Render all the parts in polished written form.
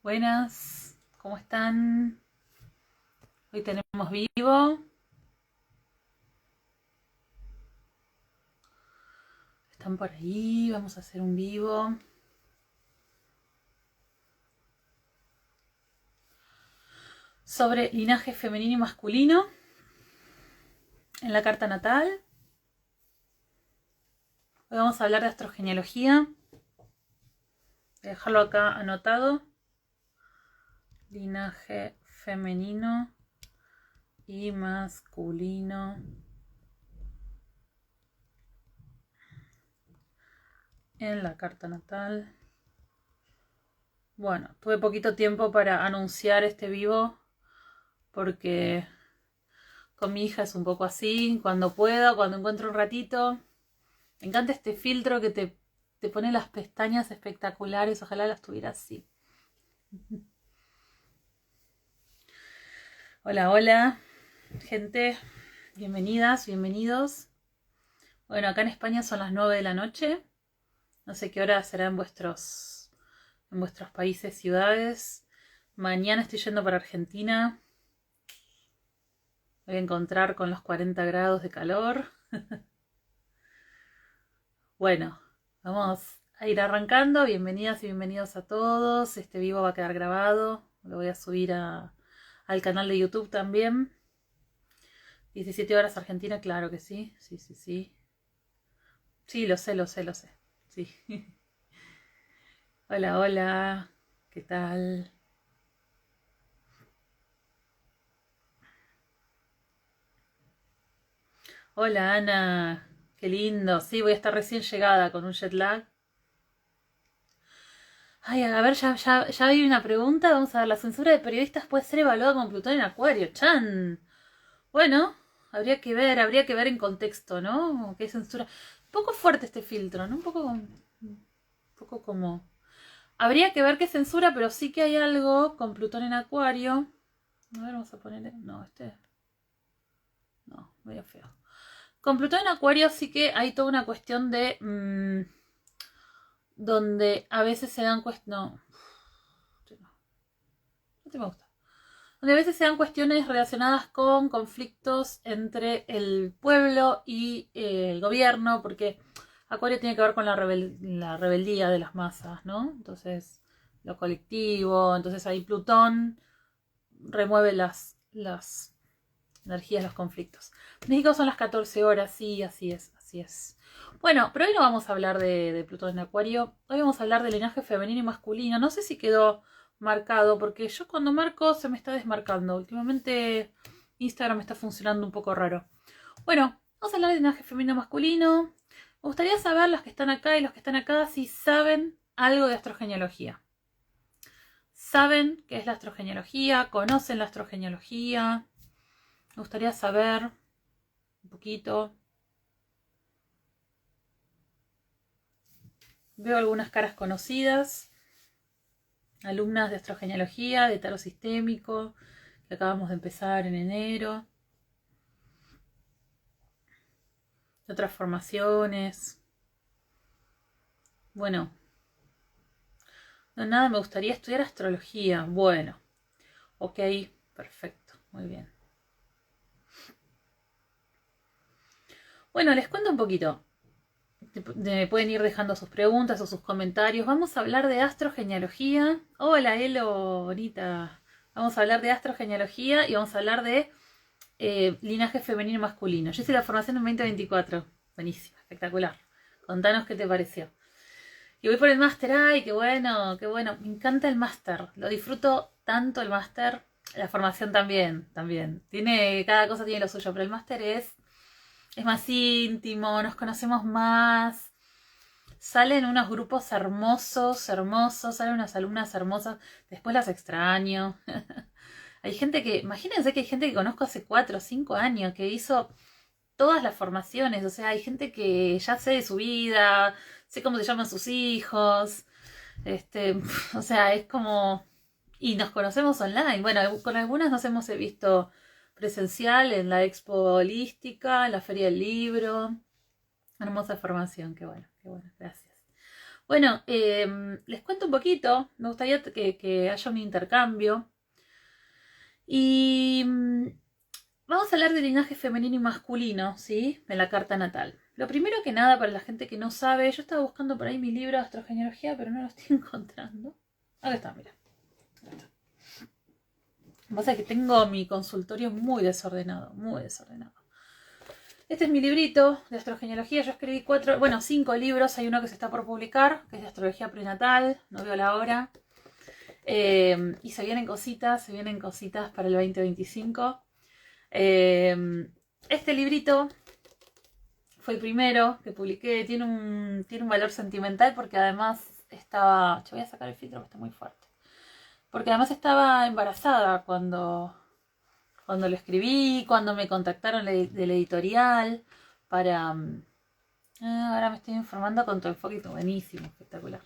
Buenas, ¿cómo están? Hoy tenemos vivo. ¿Están por ahí? Vamos a hacer un vivo sobre linaje femenino y masculino en la carta natal. Hoy vamos a hablar de astrogenealogía. Voy a dejarlo acá anotado. Linaje femenino y masculino en la carta natal. Bueno, tuve poquito tiempo para anunciar este vivo porque con mi hija es un poco así, cuando puedo, cuando encuentro un ratito. Me encanta este filtro que te pone las pestañas espectaculares, ojalá las tuviera así. Hola, hola, gente, bienvenidas, bienvenidos. Bueno, acá en España son las 9 de la noche, no sé qué hora será en vuestros países, ciudades. Mañana estoy yendo para Argentina, voy a encontrar con los 40 grados de calor. Bueno, vamos a ir arrancando. Bienvenidas y bienvenidos a todos. Este vivo va a quedar grabado. Lo voy a subir al canal de YouTube también. 17 horas Argentina, claro que sí. Sí, sí, sí. Sí, lo sé, lo sé, lo sé. Sí. Hola, hola. ¿Qué tal? Hola, Ana. Qué lindo. Sí, voy a estar recién llegada con un jet lag. Ay, a ver, ya vi una pregunta. Vamos a ver, ¿la censura de periodistas puede ser evaluada con Plutón en Acuario? ¡Chan! Bueno, habría que ver en contexto, ¿no? ¿Qué censura? Un poco fuerte este filtro, ¿no? Un poco como... Habría que ver qué censura, pero sí que hay algo con Plutón en Acuario. A ver, vamos a poner... No, este... No, medio feo. Con Plutón en Acuario sí que hay toda una cuestión de... donde a veces se dan cuestiones... No, este me gusta. Donde a veces se dan cuestiones relacionadas con conflictos entre el pueblo y el gobierno, porque Acuario tiene que ver con la rebeldía de las masas, ¿no? Entonces, lo colectivo, entonces ahí Plutón remueve las energías, los conflictos. México son las 14 horas, sí, así es, así es. Bueno, pero hoy no vamos a hablar de Plutón en Acuario, hoy vamos a hablar del linaje femenino y masculino. No sé si quedó marcado, porque yo cuando marco se me está desmarcando. Últimamente Instagram está funcionando un poco raro. Bueno, vamos a hablar del linaje femenino y masculino. Me gustaría saber los que están acá y los que están acá si saben algo de astrogenealogía. ¿Saben qué es la astrogenealogía? ¿Conocen la astrogenealogía? Me gustaría saber un poquito. Veo algunas caras conocidas, alumnas de astrogenealogía, de tarot sistémico, que acabamos de empezar en enero, de otras formaciones. Bueno, no nada, me gustaría estudiar astrología. Bueno, ok, perfecto, muy bien. Bueno, les cuento un poquito. Pueden ir dejando sus preguntas o sus comentarios. Vamos a hablar de astrogenealogía. Hola, Elo, bonita. Vamos a hablar de astrogenealogía y vamos a hablar de linaje femenino y masculino. Yo hice la formación en 2024. Buenísima, espectacular. Contanos qué te pareció. Y voy por el máster. Ay, qué bueno, qué bueno. Me encanta el máster. Lo disfruto tanto el máster. La formación también, también. Cada cosa tiene lo suyo, pero el máster es más íntimo, nos conocemos más. Salen unos grupos hermosos, hermosos, salen unas alumnas hermosas. Después las extraño. Hay gente imagínense que hay gente que conozco hace 4 o 5 años, que hizo todas las formaciones. O sea, hay gente que ya sé de su vida, sé cómo se llaman sus hijos. O sea, es como... Y nos conocemos online. Bueno, con algunas nos hemos visto presencial en la Expo Holística, en la Feria del Libro. Hermosa formación, qué bueno, gracias. Bueno, les cuento un poquito. Me gustaría que haya un intercambio. Y vamos a hablar de linaje femenino y masculino, ¿sí? En la carta natal. Lo primero que nada, para la gente que no sabe, yo estaba buscando por ahí mi libro de astrogenealogía, pero no lo estoy encontrando. Acá está, mira. Acá está. Lo que pasa es que tengo mi consultorio muy desordenado, muy desordenado. Este es mi librito de astrogenealogía. Yo escribí 5 libros. Hay uno que se está por publicar, que es de astrología prenatal. No veo la hora. Y se vienen cositas para el 2025. Este librito fue el primero que publiqué. Tiene un valor sentimental porque además estaba... Yo voy a sacar el filtro porque está muy fuerte. Porque además estaba embarazada cuando lo escribí, cuando me contactaron del editorial para... ahora me estoy informando con tu enfoque, buenísimo, espectacular.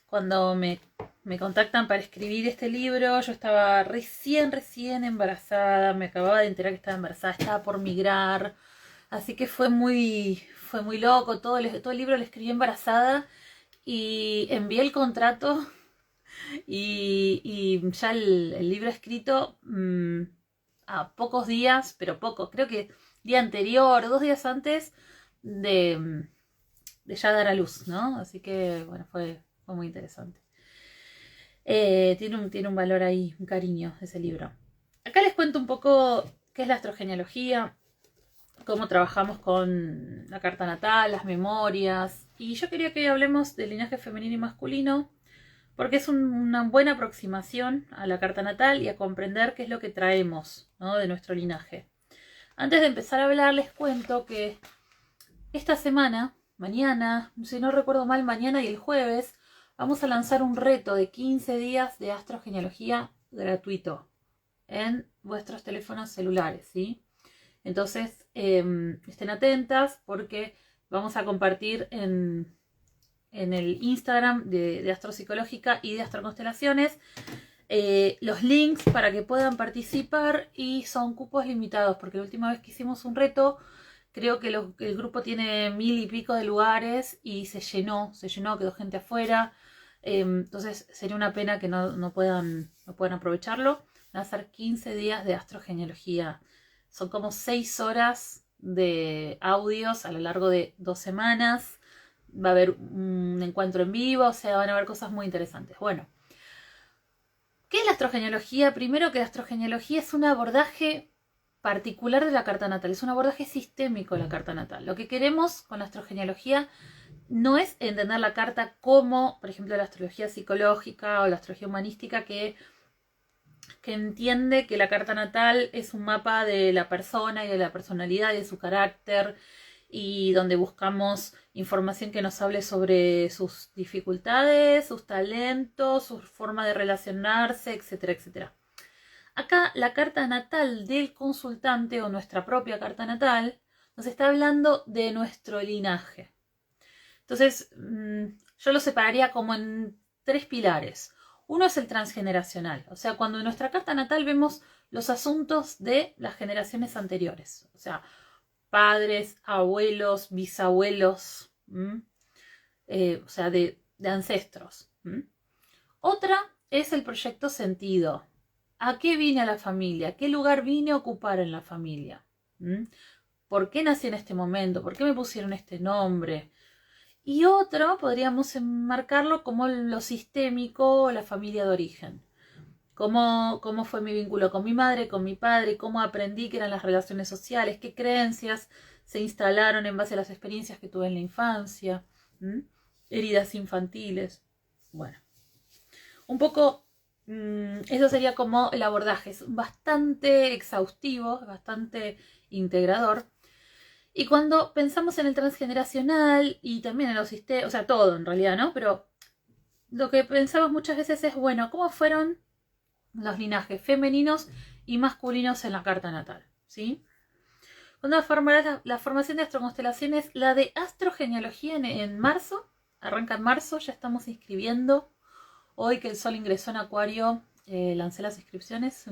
Cuando me contactan para escribir este libro, yo estaba recién embarazada, me acababa de enterar que estaba embarazada, estaba por migrar, así que fue muy loco, todo el libro lo escribí embarazada y envié el contrato y ya el libro escrito a pocos días, pero poco, creo que día anterior, 2 días antes de ya dar a luz, ¿no? Así que, bueno, fue muy interesante. Tiene un valor ahí, un cariño ese libro. Acá les cuento un poco qué es la astrogenealogía, cómo trabajamos con la carta natal, las memorias. Y yo quería que hoy hablemos del linaje femenino y masculino, porque es una buena aproximación a la carta natal y a comprender qué es lo que traemos, ¿no? De nuestro linaje. Antes de empezar a hablar, les cuento que esta semana, mañana, si no recuerdo mal, mañana y el jueves, vamos a lanzar un reto de 15 días de astrogenealogía gratuito en vuestros teléfonos celulares, ¿sí? Entonces, estén atentas porque vamos a compartir en el Instagram de Astropsicológica y de Astroconstelaciones los links para que puedan participar, y son cupos limitados porque la última vez que hicimos un reto creo que el grupo tiene 1000 y pico de lugares y se llenó, quedó gente afuera. Entonces sería una pena que no puedan aprovecharlo. Van a ser 15 días de astrogenealogía. Son como 6 horas de audios a lo largo de 2 semanas. Va a haber un encuentro en vivo, o sea, van a haber cosas muy interesantes. Bueno, ¿qué es la astrogenealogía? Primero, que la astrogenealogía es un abordaje particular de la carta natal, es un abordaje sistémico de la carta natal. Lo que queremos con la astrogenealogía no es entender la carta como, por ejemplo, la astrología psicológica o la astrología humanística, que entiende que la carta natal es un mapa de la persona y de la personalidad y de su carácter, y donde buscamos información que nos hable sobre sus dificultades, sus talentos, su forma de relacionarse, etcétera, etcétera. Acá la carta natal del consultante, o nuestra propia carta natal, nos está hablando de nuestro linaje. Entonces, yo lo separaría como en 3 pilares. Uno es el transgeneracional, o sea, cuando en nuestra carta natal vemos los asuntos de las generaciones anteriores, o sea, padres, abuelos, bisabuelos, o sea, de ancestros. Otra es el proyecto sentido. ¿A qué vine a la familia? ¿Qué lugar vine a ocupar en la familia? ¿Por qué nací en este momento? ¿Por qué me pusieron este nombre? Y otro podríamos enmarcarlo como lo sistémico, la familia de origen. ¿Cómo fue mi vínculo con mi madre, con mi padre? ¿Cómo aprendí qué eran las relaciones sociales? ¿Qué creencias se instalaron en base a las experiencias que tuve en la infancia? Heridas infantiles. Bueno, un poco eso sería como el abordaje. Es bastante exhaustivo, bastante integrador. Y cuando pensamos en el transgeneracional y también en los sistemas, o sea, todo en realidad, ¿no? Pero lo que pensamos muchas veces es, bueno, ¿cómo fueron los linajes femeninos y masculinos en la carta natal? ¿Sí? Cuando la formación de astroconstelaciones, la de astrogenealogía en marzo, arranca en marzo, ya estamos inscribiendo. Hoy que el sol ingresó en Acuario, lancé las inscripciones.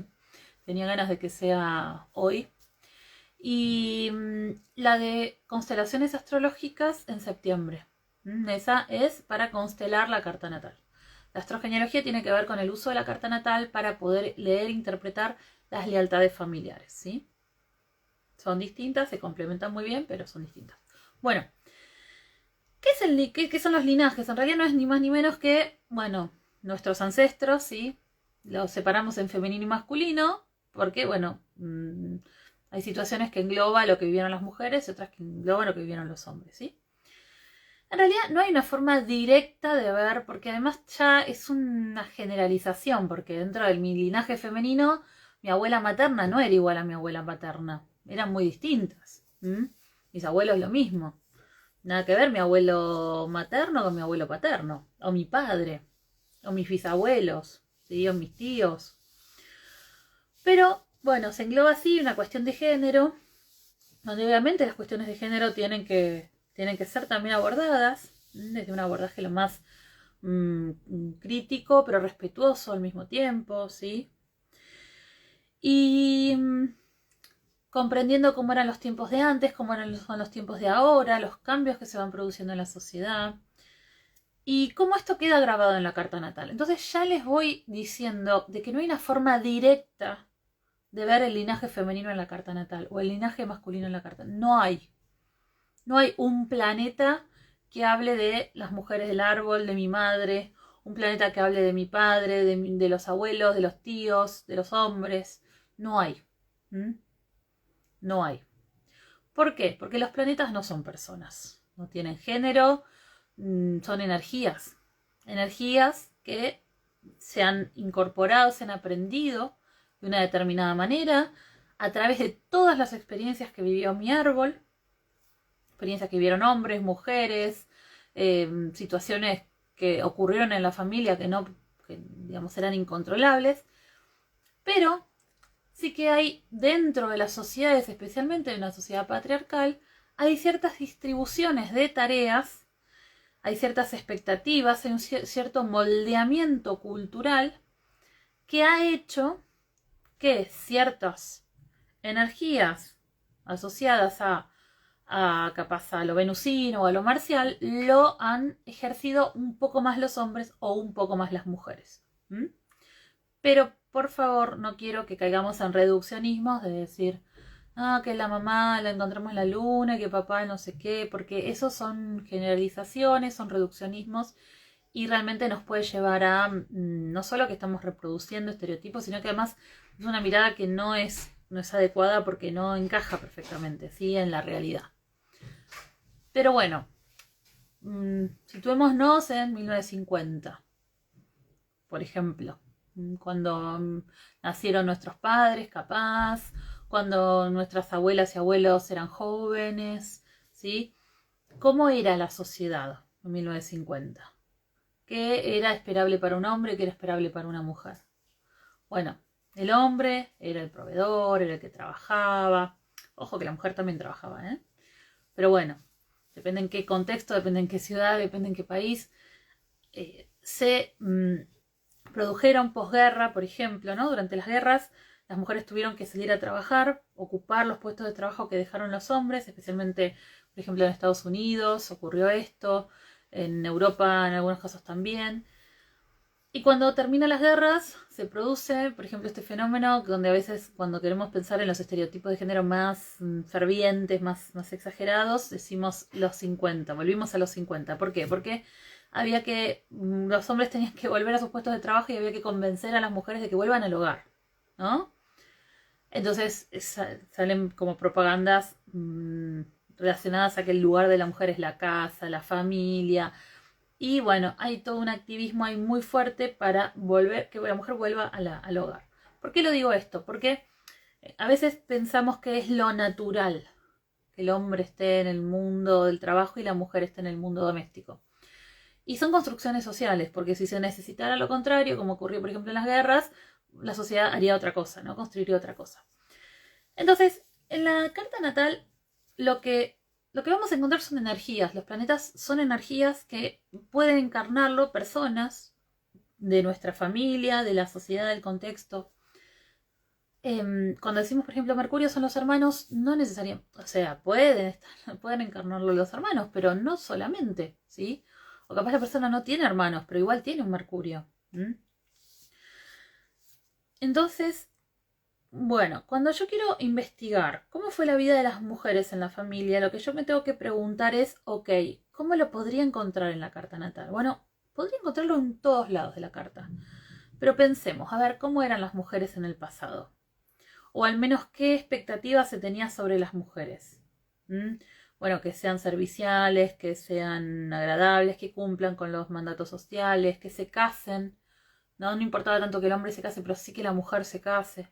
Tenía ganas de que sea hoy. Y la de constelaciones astrológicas en septiembre. Esa es para constelar la carta natal. La astrogenealogía tiene que ver con el uso de la carta natal para poder leer e interpretar las lealtades familiares, ¿sí? Son distintas, se complementan muy bien, pero son distintas. Bueno, ¿qué son los linajes? En realidad no es ni más ni menos que, bueno, nuestros ancestros, ¿sí? Los separamos en femenino y masculino, porque, bueno, hay situaciones que engloban lo que vivieron las mujeres y otras que engloban lo que vivieron los hombres, ¿sí? En realidad no hay una forma directa de ver, porque además ya es una generalización, porque dentro de mi linaje femenino, mi abuela materna no era igual a mi abuela paterna, eran muy distintas. Mis abuelos lo mismo. Nada que ver mi abuelo materno con mi abuelo paterno, o mi padre, o mis bisabuelos, ¿sí? O mis tíos. Pero, bueno, se engloba así una cuestión de género, donde obviamente las cuestiones de género tienen que ser también abordadas desde un abordaje lo más crítico, pero respetuoso al mismo tiempo, ¿sí? Y comprendiendo cómo eran los tiempos de antes, cómo son los tiempos de ahora, los cambios que se van produciendo en la sociedad y cómo esto queda grabado en la carta natal. Entonces ya les voy diciendo de que no hay una forma directa de ver el linaje femenino en la carta natal o el linaje masculino en la carta. No hay. No hay un planeta que hable de las mujeres del árbol, de mi madre, un planeta que hable de mi padre, de los abuelos, de los tíos, de los hombres. No hay. No hay. ¿Por qué? Porque los planetas no son personas. No tienen género, son energías. Energías que se han incorporado, se han aprendido de una determinada manera a través de todas las experiencias que vivió mi árbol, experiencias que vivieron hombres, mujeres, situaciones que ocurrieron en la familia que digamos eran incontrolables, pero sí que hay dentro de las sociedades, especialmente en una sociedad patriarcal, hay ciertas distribuciones de tareas, hay ciertas expectativas, hay un cierto moldeamiento cultural que ha hecho que ciertas energías asociadas capaz a lo venusino o a lo marcial, lo han ejercido un poco más los hombres o un poco más las mujeres. Pero, por favor, no quiero que caigamos en reduccionismos de decir, que la mamá la encontramos en la luna, que papá no sé qué, porque esos son generalizaciones, son reduccionismos y realmente nos puede llevar a no solo que estamos reproduciendo estereotipos, sino que además es una mirada que no es adecuada porque no encaja perfectamente, ¿sí? En la realidad. Pero bueno, situémonos en 1950, por ejemplo, cuando nacieron nuestros padres, capaz, cuando nuestras abuelas y abuelos eran jóvenes, ¿sí? ¿Cómo era la sociedad en 1950? ¿Qué era esperable para un hombre? ¿Qué era esperable para una mujer? Bueno, el hombre era el proveedor, era el que trabajaba. Ojo que la mujer también trabajaba, ¿eh? Pero bueno, depende en qué contexto, depende en qué ciudad, depende en qué país. Se produjeron posguerra, por ejemplo, ¿no? Durante las guerras, las mujeres tuvieron que salir a trabajar, ocupar los puestos de trabajo que dejaron los hombres, especialmente, por ejemplo, en Estados Unidos ocurrió esto, en Europa en algunos casos también. Y cuando terminan las guerras, se produce, por ejemplo, este fenómeno donde a veces cuando queremos pensar en los estereotipos de género más fervientes, más exagerados, decimos los 50, volvimos a los 50. ¿Por qué? Porque había que, los hombres tenían que volver a sus puestos de trabajo y había que convencer a las mujeres de que vuelvan al hogar, ¿no? Entonces salen como propagandas relacionadas a que el lugar de la mujer es la casa, la familia. Y bueno, hay todo un activismo ahí muy fuerte para que la mujer vuelva al hogar. ¿Por qué lo digo esto? Porque a veces pensamos que es lo natural que el hombre esté en el mundo del trabajo y la mujer esté en el mundo doméstico. Y son construcciones sociales, porque si se necesitara lo contrario, como ocurrió por ejemplo en las guerras, la sociedad haría otra cosa, ¿no? Construiría otra cosa. Entonces, en la carta natal, lo que vamos a encontrar son energías. Los planetas son energías que pueden encarnarlo personas de nuestra familia, de la sociedad, del contexto. Cuando decimos, por ejemplo, Mercurio son los hermanos, no necesariamente, o sea, pueden encarnarlo los hermanos, pero no solamente, ¿sí? O capaz la persona no tiene hermanos, pero igual tiene un Mercurio. Entonces, bueno, cuando yo quiero investigar cómo fue la vida de las mujeres en la familia, lo que yo me tengo que preguntar es, ok, ¿cómo lo podría encontrar en la carta natal? Bueno, podría encontrarlo en todos lados de la carta. Pero pensemos, a ver, ¿cómo eran las mujeres en el pasado? O al menos qué expectativas se tenía sobre las mujeres. Bueno, que sean serviciales, que sean agradables, que cumplan con los mandatos sociales, que se casen. No importaba tanto que el hombre se case, pero sí que la mujer se case.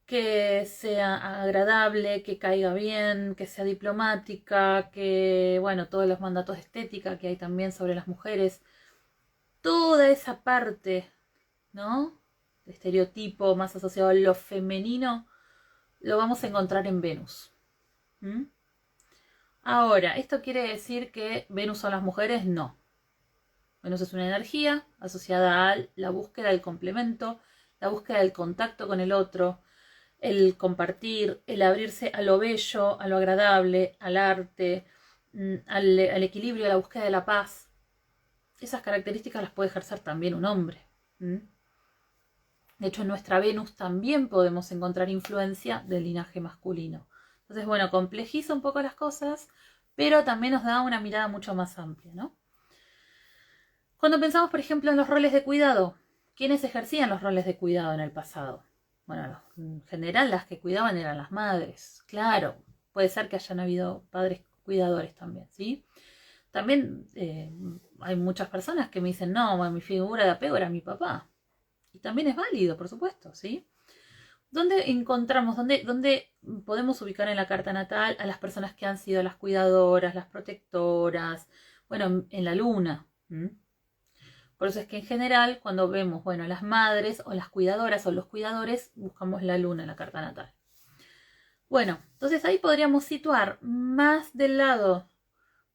Que sea agradable, que caiga bien, que sea diplomática, que, bueno, todos los mandatos de estética que hay también sobre las mujeres. Toda esa parte, ¿no? De estereotipo más asociado a lo femenino, lo vamos a encontrar en Venus. Ahora, ¿esto quiere decir que Venus son las mujeres? No. Venus es una energía asociada a la búsqueda del complemento, la búsqueda del contacto con el otro, el compartir, el abrirse a lo bello, a lo agradable, al arte, al equilibrio, a la búsqueda de la paz. Esas características las puede ejercer también un hombre. De hecho, en nuestra Venus también podemos encontrar influencia del linaje masculino. Entonces, bueno, complejiza un poco las cosas, pero también nos da una mirada mucho más amplia, ¿no? Cuando pensamos, por ejemplo, en los roles de cuidado, ¿quiénes ejercían los roles de cuidado en el pasado? Bueno, en general las que cuidaban eran las madres. Claro, puede ser que hayan habido padres cuidadores también, ¿sí? También hay muchas personas que me dicen, no, mi figura de apego era mi papá. Y también es válido, por supuesto, ¿sí? ¿Dónde encontramos, dónde podemos ubicar en la carta natal a las personas que han sido las cuidadoras, las protectoras? Bueno, en la luna. Por eso es que en general, cuando vemos, bueno, las madres o las cuidadoras o los cuidadores, buscamos la luna en la carta natal. Bueno, entonces ahí podríamos situar más del lado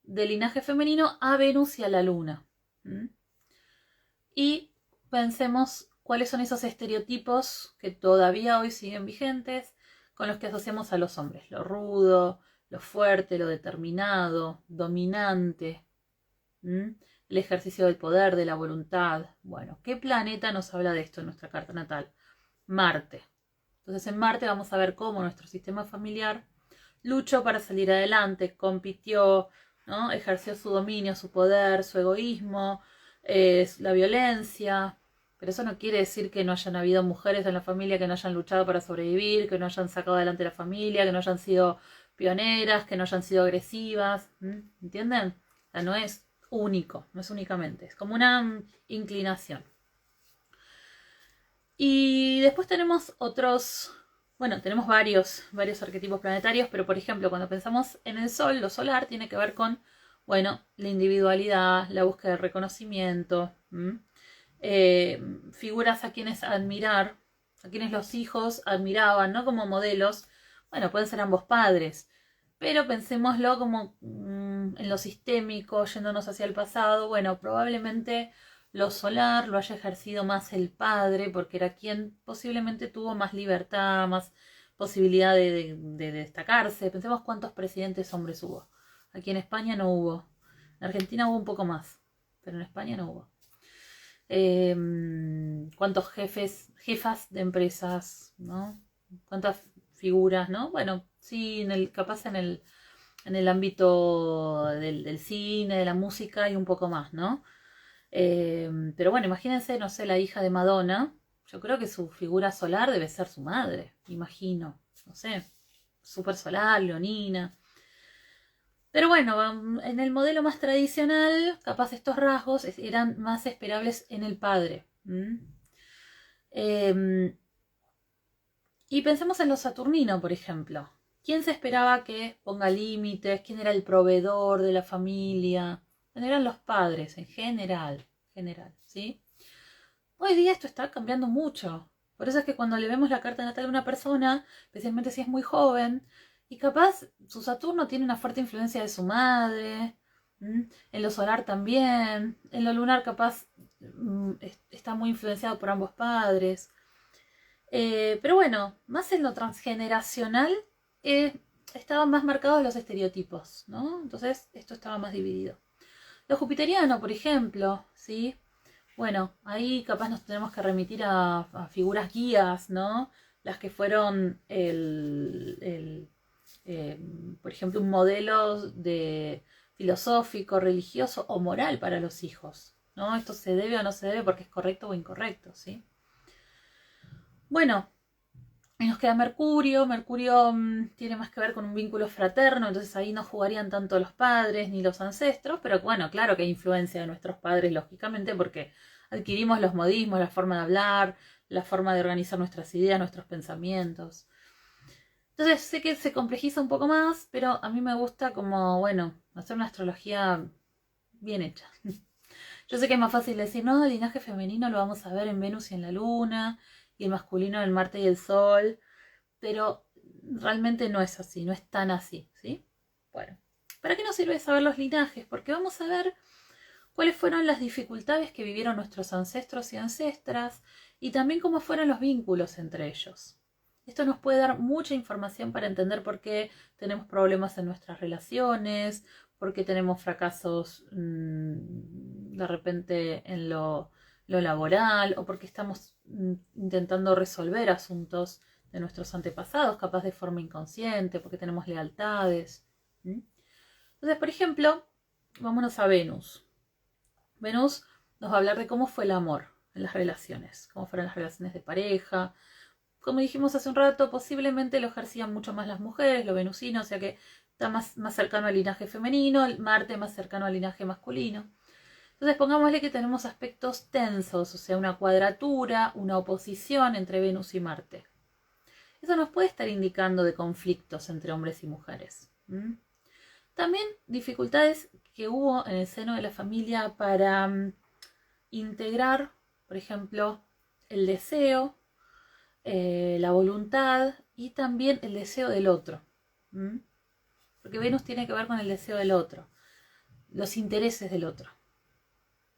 del linaje femenino a Venus y a la luna. Y pensemos cuáles son esos estereotipos que todavía hoy siguen vigentes con los que asociamos a los hombres. Lo rudo, lo fuerte, lo determinado, dominante. El ejercicio del poder, de la voluntad. Bueno, ¿qué planeta nos habla de esto en nuestra carta natal? Marte. Entonces en Marte vamos a ver cómo nuestro sistema familiar luchó para salir adelante, compitió, ¿no? Ejerció su dominio, su poder, su egoísmo, la violencia. Pero eso no quiere decir que no hayan habido mujeres en la familia que no hayan luchado para sobrevivir, que no hayan sacado adelante la familia, que no hayan sido pioneras, que no hayan sido agresivas. ¿Entienden? O sea, no es único, no es únicamente, es como una inclinación. Y después tenemos otros, bueno, tenemos varios arquetipos planetarios, pero por ejemplo, cuando pensamos en el Sol, lo solar tiene que ver con, bueno, la individualidad, la búsqueda de reconocimiento, figuras a quienes admirar, a quienes los hijos admiraban, ¿no? Como modelos, bueno, pueden ser ambos padres, pero pensémoslo como en lo sistémico, yéndonos hacia el pasado, bueno, probablemente lo solar lo haya ejercido más el padre, porque era quien posiblemente tuvo más libertad, más posibilidad de destacarse. Pensemos cuántos presidentes hombres hubo. Aquí en España no hubo. En Argentina hubo un poco más, pero en España no hubo. Cuántos jefas de empresas, ¿no? Cuántas figuras, ¿no? Bueno, sí, capaz en el ámbito del cine, de la música y un poco más, ¿no? Pero bueno, imagínense, no sé, la hija de Madonna. Yo creo que su figura solar debe ser su madre, imagino. No sé, súper solar, leonina. Pero bueno, en el modelo más tradicional, capaz estos rasgos eran más esperables en el padre. Y pensemos en lo saturnino, por ejemplo. ¿Quién se esperaba que ponga límites? ¿Quién era el proveedor de la familia? Bueno, eran los padres, en general, ¿sí? Hoy día esto está cambiando mucho. Por eso es que cuando le vemos la carta natal a una persona, especialmente si es muy joven, y capaz su Saturno tiene una fuerte influencia de su madre, en lo solar también, en lo lunar capaz está muy influenciado por ambos padres. Pero bueno, más en lo transgeneracional estaban más marcados los estereotipos, ¿no? Entonces esto estaba más dividido. Lo jupiteriano, por ejemplo, ¿sí? Bueno, ahí capaz nos tenemos que remitir a figuras guías, ¿no? Las que fueron eh, por ejemplo, un modelo de filosófico, religioso o moral para los hijos, ¿no? Esto se debe o no se debe porque es correcto o incorrecto, ¿sí? Bueno, y nos queda Mercurio. Mercurio tiene más que ver con un vínculo fraterno, entonces ahí no jugarían tanto los padres ni los ancestros, pero bueno, claro que hay influencia de nuestros padres, lógicamente, porque adquirimos los modismos, la forma de hablar, la forma de organizar nuestras ideas, nuestros pensamientos. Entonces sé que se complejiza un poco más, pero a mí me gusta como, bueno, hacer una astrología bien hecha. Yo sé que es más fácil decir, no, el linaje femenino lo vamos a ver en Venus y en la Luna, y el masculino en el Marte y el Sol, pero realmente no es así, no es tan así, ¿sí? Bueno, ¿para qué nos sirve saber los linajes? Porque vamos a ver cuáles fueron las dificultades que vivieron nuestros ancestros y ancestras y también cómo fueron los vínculos entre ellos. Esto nos puede dar mucha información para entender por qué tenemos problemas en nuestras relaciones, por qué tenemos fracasos de repente en lo laboral o porque estamos intentando resolver asuntos de nuestros antepasados, capaz de forma inconsciente, porque tenemos lealtades. Entonces, por ejemplo, vámonos a Venus. Venus nos va a hablar de cómo fue el amor en las relaciones, cómo fueron las relaciones de pareja. Como dijimos hace un rato, posiblemente lo ejercían mucho más las mujeres, lo venusino, o sea que está más cercano al linaje femenino, el Marte más cercano al linaje masculino. Entonces pongámosle que tenemos aspectos tensos, o sea, una cuadratura, una oposición entre Venus y Marte. Eso nos puede estar indicando de conflictos entre hombres y mujeres. También dificultades que hubo en el seno de la familia para integrar, por ejemplo, el deseo, la voluntad y también el deseo del otro. Porque Venus tiene que ver con el deseo del otro, los intereses del otro.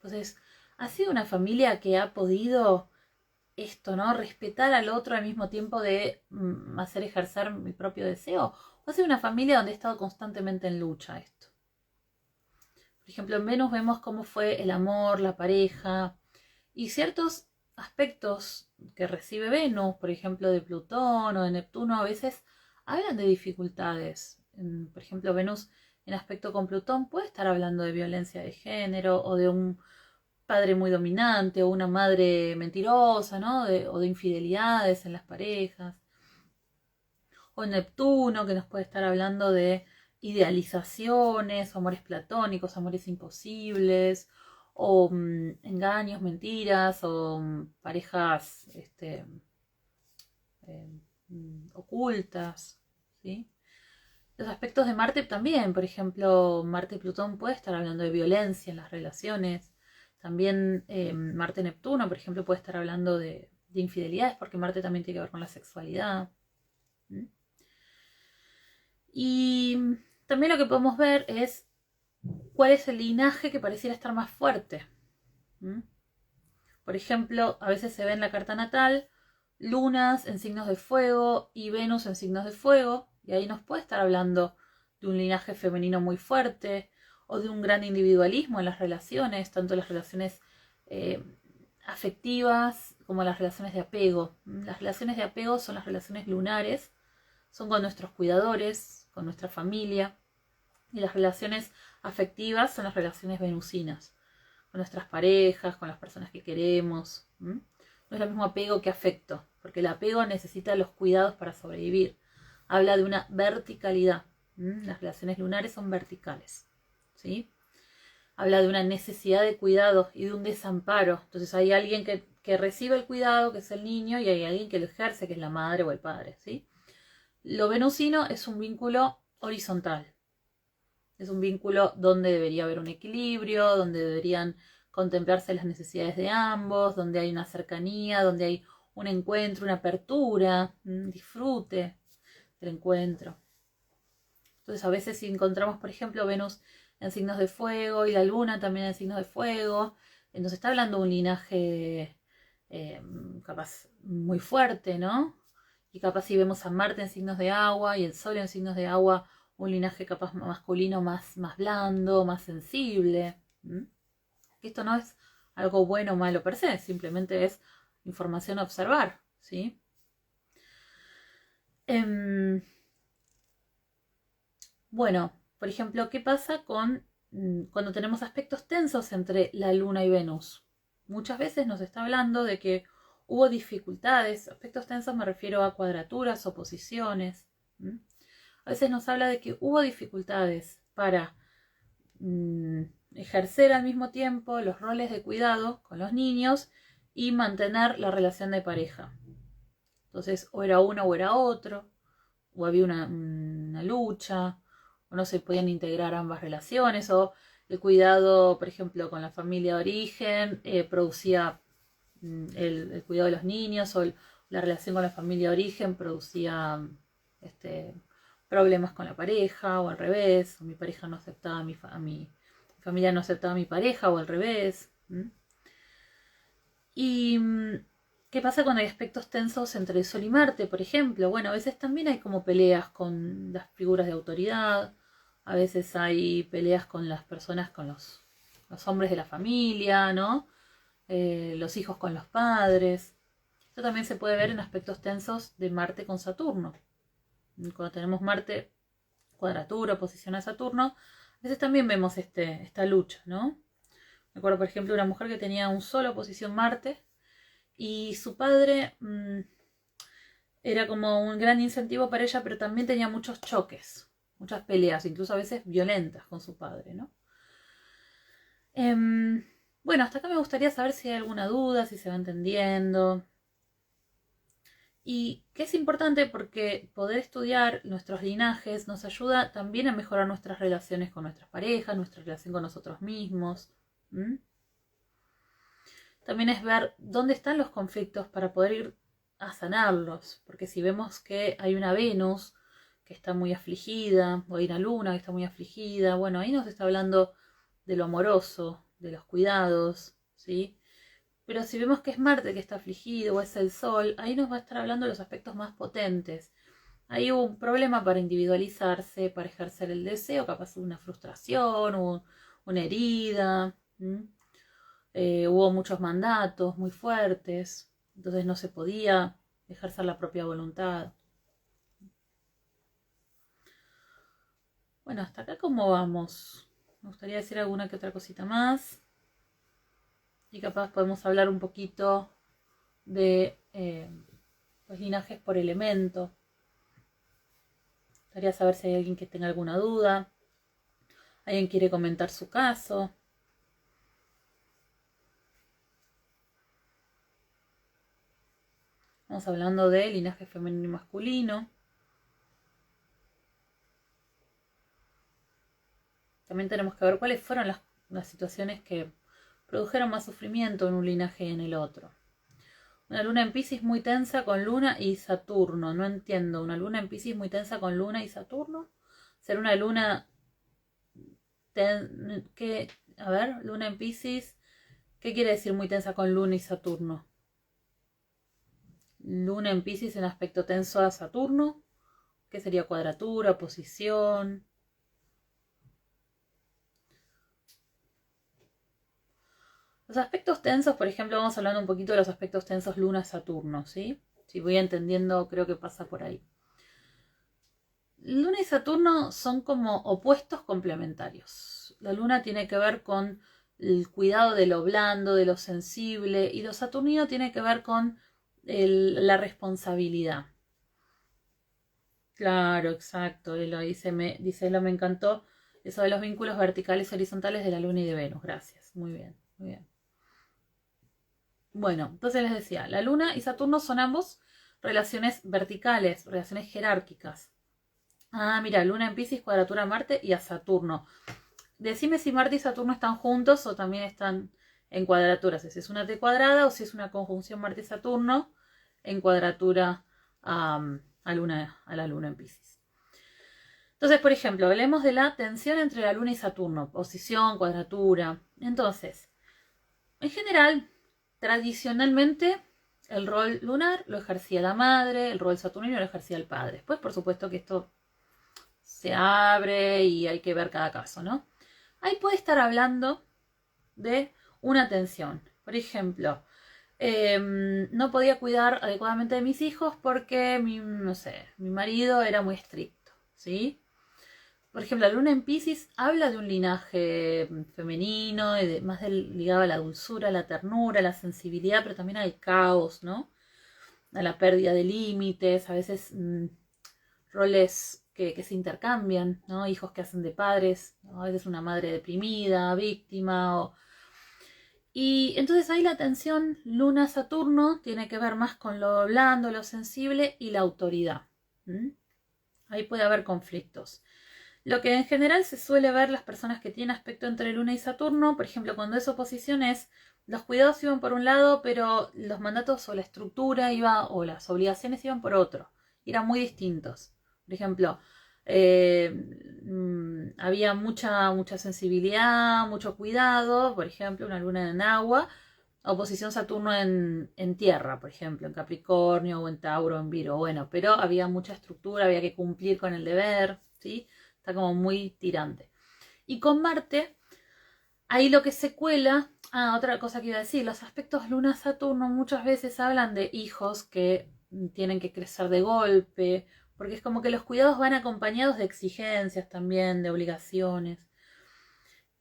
Entonces, ha sido una familia que ha podido esto, ¿no? Respetar al otro al mismo tiempo de hacer ejercer mi propio deseo. O ha sido una familia donde he estado constantemente en lucha esto. Por ejemplo, en Venus vemos cómo fue el amor, la pareja y ciertos aspectos que recibe Venus, por ejemplo, de Plutón o de Neptuno, a veces hablan de dificultades. Por ejemplo, Venus en aspecto con Plutón puede estar hablando de violencia de género o de un padre muy dominante o una madre mentirosa, ¿no? O de infidelidades en las parejas. O Neptuno, que nos puede estar hablando de idealizaciones, amores platónicos, amores imposibles, o engaños, mentiras, o parejas ocultas, ¿sí? Los aspectos de Marte también, por ejemplo, Marte y Plutón puede estar hablando de violencia en las relaciones. También Marte-Neptuno, por ejemplo, puede estar hablando de infidelidades, porque Marte también tiene que ver con la sexualidad. Y también lo que podemos ver es cuál es el linaje que pareciera estar más fuerte. Por ejemplo, a veces se ve en la carta natal lunas en signos de fuego y Venus en signos de fuego, y ahí nos puede estar hablando de un linaje femenino muy fuerte o de un gran individualismo en las relaciones, tanto las relaciones afectivas como las relaciones de apego. Las relaciones de apego son las relaciones lunares, son con nuestros cuidadores, con nuestra familia, y las relaciones afectivas son las relaciones venusinas, con nuestras parejas, con las personas que queremos. No es lo mismo apego que afecto, porque el apego necesita los cuidados para sobrevivir. Habla de una verticalidad. Las relaciones lunares son verticales, ¿sí? Habla de una necesidad de cuidado y de un desamparo. Entonces hay alguien que recibe el cuidado, que es el niño, y hay alguien que lo ejerce, que es la madre o el padre, ¿sí? Lo venusino es un vínculo horizontal. Es un vínculo donde debería haber un equilibrio, donde deberían contemplarse las necesidades de ambos, donde hay una cercanía, donde hay un encuentro, una apertura, un disfrute del encuentro. Entonces a veces si encontramos, por ejemplo, Venus en signos de fuego y la Luna también en signos de fuego, nos está hablando de un linaje capaz muy fuerte, ¿no? Y capaz si vemos a Marte en signos de agua y el Sol en signos de agua, un linaje capaz masculino más blando, más sensible. Esto no es algo bueno o malo per se, simplemente es información a observar, ¿sí? Bueno, por ejemplo, ¿qué pasa con cuando tenemos aspectos tensos entre la Luna y Venus? Muchas veces nos está hablando de que hubo dificultades. Aspectos tensos me refiero a cuadraturas, oposiciones. A veces nos habla de que hubo dificultades para ejercer al mismo tiempo los roles de cuidado con los niños y mantener la relación de pareja. Entonces, o era uno o era otro, o había una lucha, o no se podían integrar ambas relaciones, o el cuidado, por ejemplo, con la familia de origen producía el cuidado de los niños, o la relación con la familia de origen producía problemas con la pareja, o al revés, o mi pareja no aceptaba mi familia no aceptaba a mi pareja, o al revés. Y ¿qué pasa cuando hay aspectos tensos entre el Sol y Marte, por ejemplo? Bueno, a veces también hay como peleas con las figuras de autoridad, a veces hay peleas con las personas, con los hombres de la familia, ¿no? Los hijos con los padres. Esto también se puede ver en aspectos tensos de Marte con Saturno. Cuando tenemos Marte, cuadratura, oposición a Saturno, a veces también vemos esta lucha, ¿no? Me acuerdo, por ejemplo, de una mujer que tenía un solo oposición Marte y su padre era como un gran incentivo para ella, pero también tenía muchos choques, muchas peleas, incluso a veces violentas con su padre, ¿no? Bueno, hasta acá me gustaría saber si hay alguna duda, si se va entendiendo. Y que es importante porque poder estudiar nuestros linajes nos ayuda también a mejorar nuestras relaciones con nuestras parejas, nuestra relación con nosotros mismos. También es ver dónde están los conflictos para poder ir a sanarlos, porque si vemos que hay una Venus que está muy afligida, o hay una Luna que está muy afligida, bueno, ahí nos está hablando de lo amoroso, de los cuidados, ¿sí? Pero si vemos que es Marte que está afligido, o es el Sol, ahí nos va a estar hablando de los aspectos más potentes. Ahí hubo un problema para individualizarse, para ejercer el deseo, capaz una frustración, una herida, hubo muchos mandatos muy fuertes, entonces no se podía ejercer la propia voluntad. Bueno, hasta acá cómo vamos. Me gustaría decir alguna que otra cosita más. Y capaz podemos hablar un poquito de los linajes por elemento. Me gustaría saber si hay alguien que tenga alguna duda. ¿Alguien quiere comentar su caso? Estamos hablando de linaje femenino y masculino. También tenemos que ver cuáles fueron las situaciones que produjeron más sufrimiento en un linaje y en el otro. Una luna en Piscis muy tensa con Luna y Saturno. No entiendo. ¿Una luna en Piscis muy tensa con Luna y Saturno? ¿Ser una luna... ¿Qué? A ver, luna en Piscis. ¿Qué quiere decir muy tensa con Luna y Saturno? Luna en Piscis en aspecto tenso a Saturno. ¿Qué sería cuadratura, posición? Los aspectos tensos, por ejemplo, vamos hablando un poquito de los aspectos tensos Luna-Saturno, ¿sí? Si voy entendiendo, creo que pasa por ahí. Luna y Saturno son como opuestos complementarios. La Luna tiene que ver con el cuidado de lo blando, de lo sensible, y lo saturnino tiene que ver con la responsabilidad. Claro, exacto. Dice, Elo, me encantó eso de los vínculos verticales y horizontales de la Luna y de Venus. Gracias. Muy bien, muy bien. Bueno, entonces les decía, la Luna y Saturno son ambos relaciones verticales, relaciones jerárquicas. Ah, mira, Luna en Piscis, cuadratura a Marte y a Saturno. Decime si Marte y Saturno están juntos o también están en cuadraturas. Si es una T cuadrada o si es una conjunción Marte y Saturno en cuadratura a la Luna en Piscis. Entonces, por ejemplo, hablemos de la tensión entre la Luna y Saturno. Posición, cuadratura. Entonces, en general, tradicionalmente el rol lunar lo ejercía la madre, el rol saturnino lo ejercía el padre. Después, por supuesto que esto se abre y hay que ver cada caso, ¿no? Ahí puede estar hablando de una tensión. Por ejemplo, no podía cuidar adecuadamente de mis hijos porque no sé, mi marido era muy estricto, ¿sí? Por ejemplo, la luna en Piscis habla de un linaje femenino, más ligado a la dulzura, a la ternura, a la sensibilidad, pero también al caos, ¿no? A la pérdida de límites, a veces roles que se intercambian, ¿no? Hijos que hacen de padres, ¿no? A veces una madre deprimida, víctima. Y entonces ahí la tensión Luna-Saturno tiene que ver más con lo blando, lo sensible y la autoridad. Ahí puede haber conflictos. Lo que en general se suele ver las personas que tienen aspecto entre Luna y Saturno, por ejemplo, cuando es oposición es los cuidados iban por un lado, pero los mandatos o la estructura o las obligaciones iban por otro. Eran muy distintos. Por ejemplo, había mucha sensibilidad, mucho cuidado, por ejemplo, una luna en agua, oposición Saturno en tierra, por ejemplo, en Capricornio o en Tauro, en Virgo. Bueno, pero había mucha estructura, había que cumplir con el deber, ¿sí? Está como muy tirante. Y con Marte, ahí lo que se cuela, otra cosa que iba a decir, los aspectos Luna-Saturno muchas veces hablan de hijos que tienen que crecer de golpe, porque es como que los cuidados van acompañados de exigencias también, de obligaciones.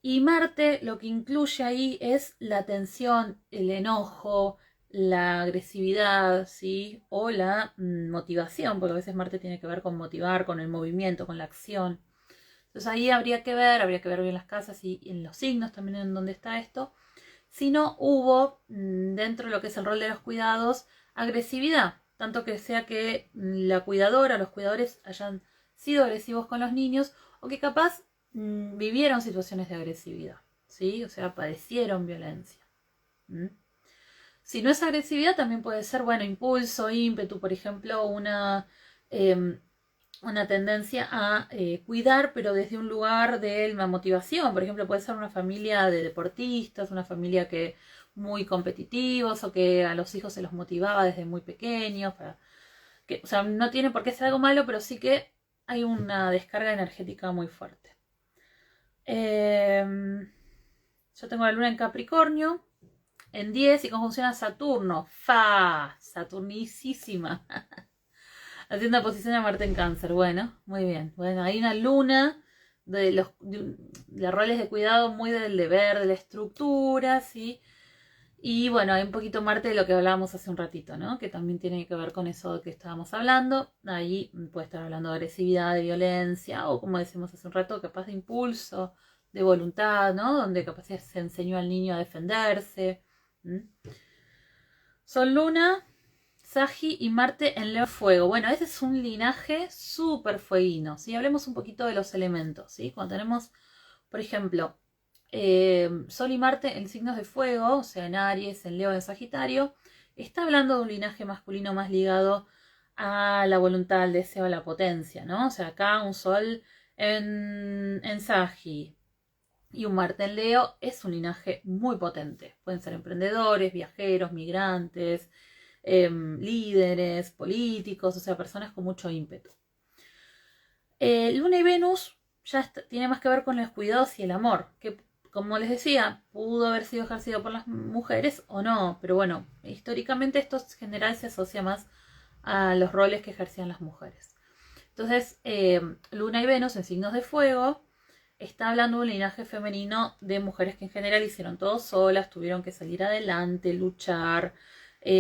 Y Marte lo que incluye ahí es la tensión, el enojo, la agresividad, ¿sí? O la motivación, porque a veces Marte tiene que ver con motivar, con el movimiento, con la acción. Entonces ahí habría que ver bien las casas y en los signos también en donde está esto. Si no hubo dentro de lo que es el rol de los cuidados, agresividad. Tanto que sea que la cuidadora, los cuidadores hayan sido agresivos con los niños o que capaz vivieron situaciones de agresividad, ¿sí? O sea, padecieron violencia. Si no es agresividad, también puede ser, bueno, impulso, ímpetu, por ejemplo, una tendencia a cuidar, pero desde un lugar de la motivación. Por ejemplo, puede ser una familia de deportistas, una familia que muy competitivos o que a los hijos se los motivaba desde muy pequeños. O sea, no tiene por qué ser algo malo, pero sí que hay una descarga energética muy fuerte. Yo tengo la luna en Capricornio, en 10 y conjunción a Saturno. Saturnicísima. Haciendo oposición a Marte en Cáncer. Bueno, muy bien. Bueno, hay una luna de roles de cuidado muy del deber, de la estructura, ¿sí? Y bueno, hay un poquito Marte de lo que hablábamos hace un ratito, ¿no? Que también tiene que ver con eso que estábamos hablando. Ahí puede estar hablando de agresividad, de violencia, o como decimos hace un rato, capaz de impulso, de voluntad, ¿no? Donde capaz se enseñó al niño a defenderse. Sol Luna, Sagi y Marte en León Fuego. Bueno, ese es un linaje súper fueguino, ¿sí? Hablemos un poquito de los elementos, ¿sí? Cuando tenemos, por ejemplo, Sol y Marte en signos de fuego, o sea, en Aries, en Leo, en Sagitario, está hablando de un linaje masculino más ligado a la voluntad, al deseo, a la potencia, ¿no? O sea, acá un Sol en Sagi y un Marte en Leo es un linaje muy potente. Pueden ser emprendedores, viajeros, migrantes, líderes, políticos, o sea, personas con mucho ímpetu. Luna y Venus ya tiene más que ver con los cuidados y el amor, que como les decía, pudo haber sido ejercido por las mujeres o no, pero bueno, históricamente esto en general se asocia más a los roles que ejercían las mujeres. Entonces, Luna y Venus en signos de fuego está hablando de un linaje femenino de mujeres que en general hicieron todo solas, tuvieron que salir adelante, luchar,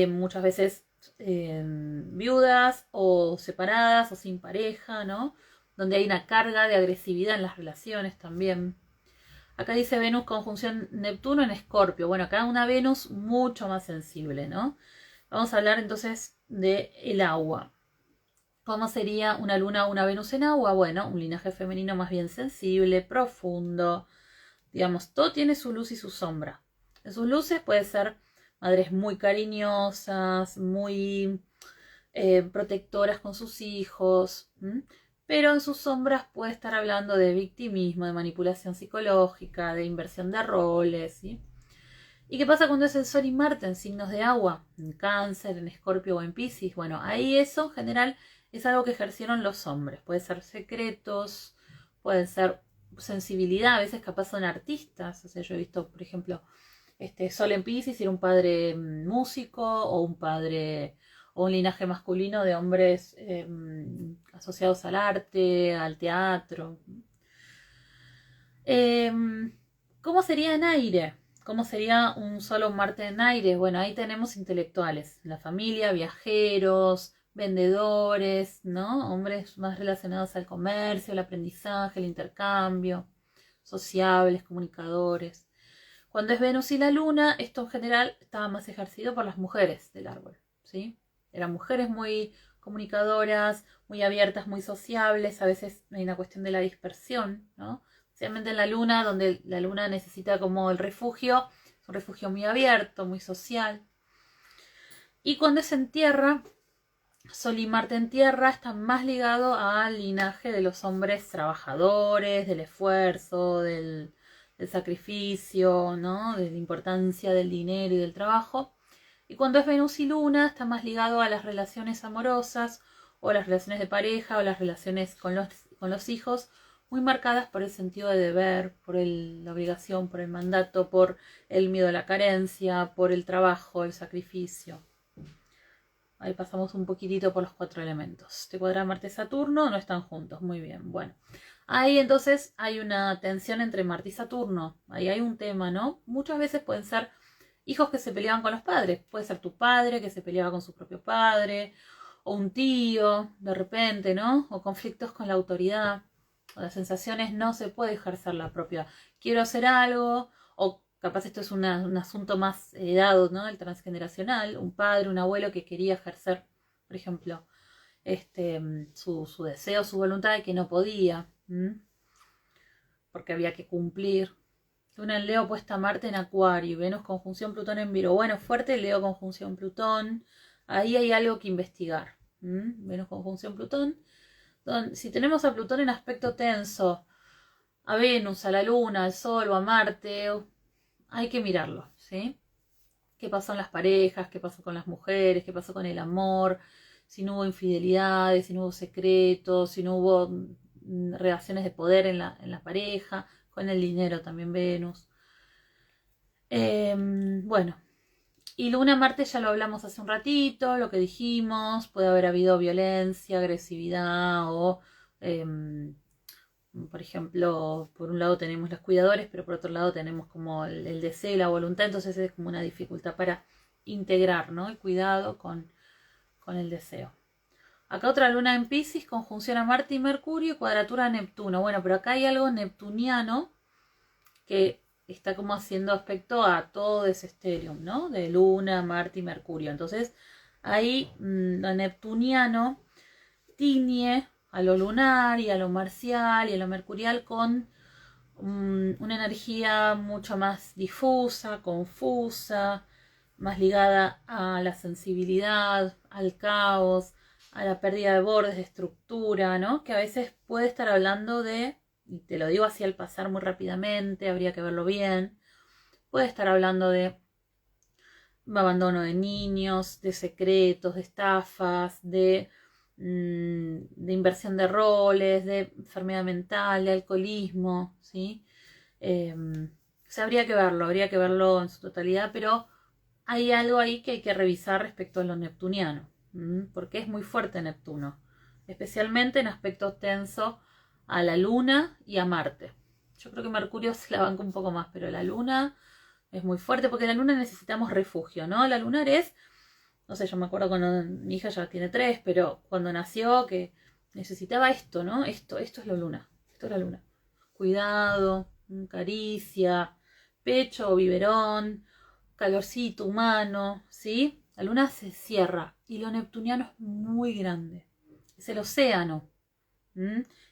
muchas veces viudas o separadas o sin pareja, ¿no? Donde hay una carga de agresividad en las relaciones también. Acá dice Venus conjunción Neptuno en Escorpio. Bueno, acá una Venus mucho más sensible, ¿no? Vamos a hablar entonces de el agua. ¿Cómo sería una luna o una Venus en agua? Bueno, un linaje femenino más bien sensible, profundo. Digamos, todo tiene su luz y su sombra. En sus luces puede ser madres muy cariñosas, muy protectoras con sus hijos. Pero en sus sombras puede estar hablando de victimismo, de manipulación psicológica, de inversión de roles, ¿sí? ¿Y qué pasa cuando es el Sol y Marte en signos de agua? En Cáncer, en Escorpio o en Piscis. Bueno, ahí eso en general es algo que ejercieron los hombres. Puede ser secretos, puede ser sensibilidad. A veces capaz son artistas. O sea, yo he visto, por ejemplo, Sol en Piscis era un padre músico o un padre o un linaje masculino de hombres asociados al arte, al teatro. ¿Cómo sería en aire? ¿Cómo sería un solo Marte en aire? Bueno, ahí tenemos intelectuales, la familia, viajeros, vendedores, ¿no? Hombres más relacionados al comercio, el aprendizaje, el intercambio, sociables, comunicadores. Cuando es Venus y la Luna, esto en general estaba más ejercido por las mujeres del árbol, ¿sí? Eran mujeres muy comunicadoras, muy abiertas, muy sociables, a veces hay una cuestión de la dispersión, ¿no? Especialmente en la Luna, donde la Luna necesita como el refugio, es un refugio muy abierto, muy social. Y cuando es en Tierra, Sol y Marte en Tierra están más ligados al linaje de los hombres trabajadores, del esfuerzo, del sacrificio, ¿no? De la importancia del dinero y del trabajo. Y cuando es Venus y Luna, está más ligado a las relaciones amorosas o las relaciones de pareja o las relaciones con los hijos, muy marcadas por el sentido de deber, por la obligación, por el mandato, por el miedo a la carencia, por el trabajo, el sacrificio. Ahí pasamos un poquitito por los 4 elementos. Este cuadrado Marte-Saturno no están juntos. Muy bien, bueno. Ahí entonces hay una tensión entre Marte y Saturno. Ahí hay un tema, ¿no? Muchas veces pueden ser hijos que se peleaban con los padres. Puede ser tu padre que se peleaba con su propio padre. O un tío, de repente, ¿no? O conflictos con la autoridad. O las sensaciones no se puede ejercer la propia. Quiero hacer algo. O capaz esto es un asunto más heredado, ¿no? El transgeneracional. Un padre, un abuelo que quería ejercer, por ejemplo, su deseo, su voluntad de que no podía. Porque había que cumplir. Luna en Leo puesta Marte en Acuario. Venus conjunción Plutón en Virgo. Bueno, fuerte Leo conjunción Plutón. Ahí hay algo que investigar. Venus conjunción Plutón. Si tenemos a Plutón en aspecto tenso, a Venus, a la Luna, al Sol o a Marte, hay que mirarlo, ¿sí? ¿Qué pasó en las parejas? ¿Qué pasó con las mujeres? ¿Qué pasó con el amor? Si no hubo infidelidades, si no hubo secretos, si no hubo relaciones de poder en la pareja, con el dinero también Venus. Bueno, y Luna Marte ya lo hablamos hace un ratito, lo que dijimos, puede haber habido violencia, agresividad o, por ejemplo, por un lado tenemos los cuidadores, pero por otro lado tenemos como el deseo y la voluntad, entonces es como una dificultad para integrar, ¿no? El cuidado con el deseo. Acá otra luna en Piscis, conjunción a Marte y Mercurio y cuadratura a Neptuno. Bueno, pero acá hay algo neptuniano que está como haciendo aspecto a todo ese esterium, ¿no? De Luna, Marte y Mercurio. Entonces, ahí lo neptuniano tiñe a lo lunar y a lo marcial y a lo mercurial con una energía mucho más difusa, confusa, más ligada a la sensibilidad, al caos, a la pérdida de bordes, de estructura, ¿no? Que a veces puede estar hablando de, y te lo digo así al pasar muy rápidamente, habría que verlo bien, puede estar hablando de abandono de niños, de secretos, de estafas, de inversión de roles, de enfermedad mental, de alcoholismo, ¿sí? O sea, habría que verlo en su totalidad, pero hay algo ahí que hay que revisar respecto a lo neptuniano, porque es muy fuerte Neptuno, especialmente en aspectos tensos a la Luna y a Marte. Yo creo que Mercurio se la banca un poco más, pero la Luna es muy fuerte porque en la Luna necesitamos refugio, ¿no? La lunar es, no sé, yo me acuerdo cuando mi hija ya tiene 3, pero cuando nació que necesitaba esto, ¿no? Esto es la Luna, esto es la Luna. Cuidado, caricia, pecho, biberón, calorcito humano, ¿sí? La luna se cierra y lo neptuniano es muy grande. Es el océano.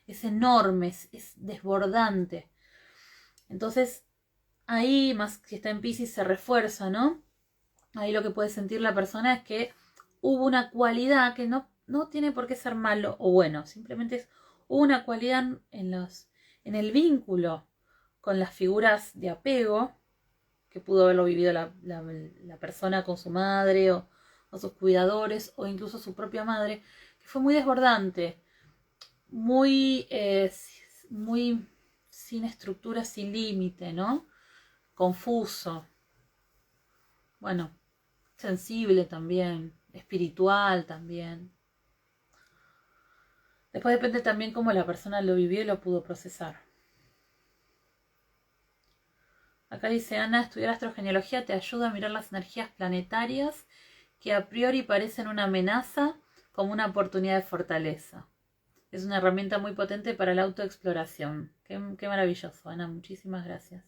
Es enorme, es desbordante. Entonces, ahí, más que está en Piscis, se refuerza, ¿no? Ahí lo que puede sentir la persona es que hubo una cualidad que no tiene por qué ser malo o bueno, simplemente es una cualidad en el vínculo con las figuras de apego que pudo haberlo vivido la persona con su madre o sus cuidadores o incluso su propia madre, que fue muy desbordante, muy, muy sin estructura, sin límite, ¿no? Confuso, bueno, sensible también, espiritual también. Después depende también cómo la persona lo vivió y lo pudo procesar. Acá dice Ana, estudiar astrogenealogía te ayuda a mirar las energías planetarias que a priori parecen una amenaza como una oportunidad de fortaleza. Es una herramienta muy potente para la autoexploración. Qué maravilloso, Ana. Muchísimas gracias